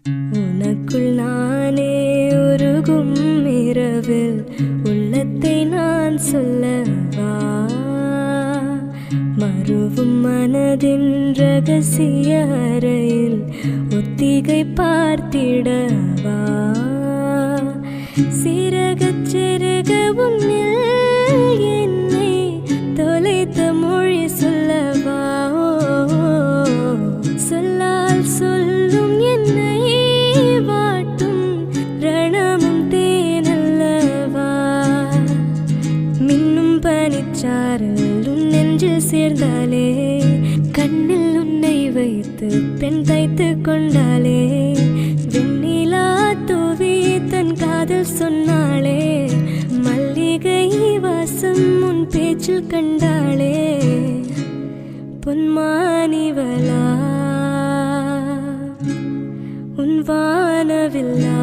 உனக்குள் நானே உருகும் இரவில் உள்ளத்தை நான் சொல்லவா? மறுவும் மனதின் ரகசிய அறையில் ஒத்திகை பார்த்திடவா? சிறகச் சிறக உன்னில் என்னை தொலைத்த மொழி சொல்லவா? சொல்லால் சொல்லும் என்னை வாட்டும் ரணமும் தேனல்லவா? மின்னும் பனிச்சாரல் உன் நெஞ்சில் சேர்ந்தாலே, கண்ணில் உன்னை வைத்து பெண் தைத்து கொண்டாலே, வெண்ணிலா தூவி தன் காதல் சொன்னாளே, மல்லிகை வாசம் உன் பேச்சில் கண்டாளே, பொன்மானிவளா உன் வானவில்லா?